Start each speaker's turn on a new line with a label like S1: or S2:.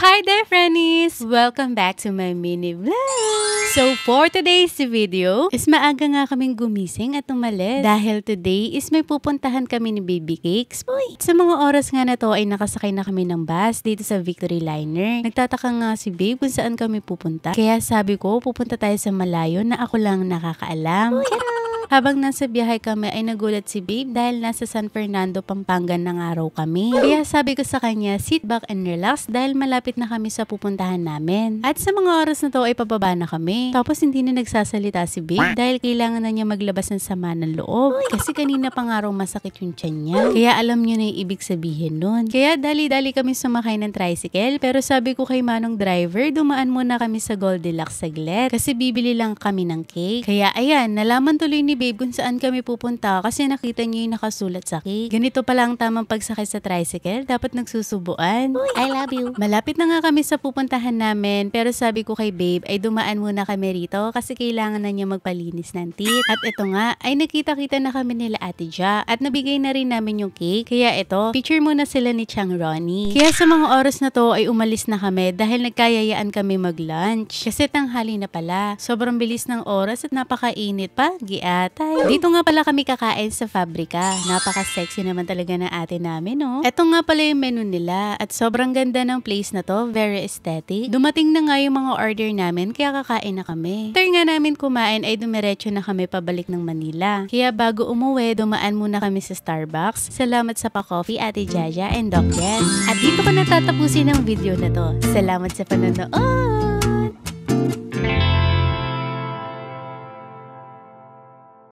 S1: Hi there, friendies! Welcome back to my mini vlog! So, for today's video, is maaga nga kaming gumising at umalis. Dahil today is may pupuntahan kami ni Baby Cakes. Boy! Sa mga oras nga na to ay nakasakay na kami ng bus dito sa Victory Liner. Nagtataka nga si Babe kung saan kami pupunta. Kaya sabi ko, pupunta tayo sa malayo na ako lang nakakaalam. Habang nasa biyahe kami ay nagulat si Babe dahil nasa San Fernando, Pampanga ng araw kami. Kaya sabi ko sa kanya, sit back and relax dahil malapit na kami sa pupuntahan namin. At sa mga oras na to ay pababa na kami. Tapos hindi na nagsasalita si Babe dahil kailangan na niya maglabas ng sama ng loob. Kasi kanina pa nga raw masakit yung tiyan niya. Kaya alam niyo na yung ibig sabihin nun. Kaya dali-dali kami sumakay ng tricycle pero sabi ko kay manong driver, dumaan muna kami sa Goldilocks saglit. Kasi bibili lang kami ng cake. Kaya ayan, nalaman tuloy ni Babe kung saan kami pupunta kasi nakita niyo yung nakasulat sa cake. Ganito pala ang tamang pagsakay sa tricycle, dapat nagsusubuan. I love you. Malapit na nga kami sa pupuntahan namin pero sabi ko kay Babe ay dumaan muna kami rito kasi kailangan na niya magpalinis ng teeth. At ito nga ay nakita-kita na kami nila Ate Ja at nabigay na rin namin yung cake. Kaya ito, picture muna sila ni Chang Ronnie. Kaya sa mga oras na to ay umalis na kami dahil nagkayayaan kami mag-lunch. Kasi tanghali na pala. Sobrang bilis ng oras at napakainit pa. Giat. Dito nga pala kami kakain sa Fabrica. Napaka-sexy naman talaga ng ate namin, no? Ito nga pala yung menu nila at sobrang ganda ng place na to. Very aesthetic. Dumating na nga yung mga order namin kaya kakain na kami. After nga namin kumain ay dumiretso na kami pabalik ng Manila. Kaya bago umuwi, dumaan muna kami sa Starbucks. Salamat sa pa-coffee, Ate Jaja and Doc Jess. At dito ko natatapusin ang video na to. Salamat sa panonood!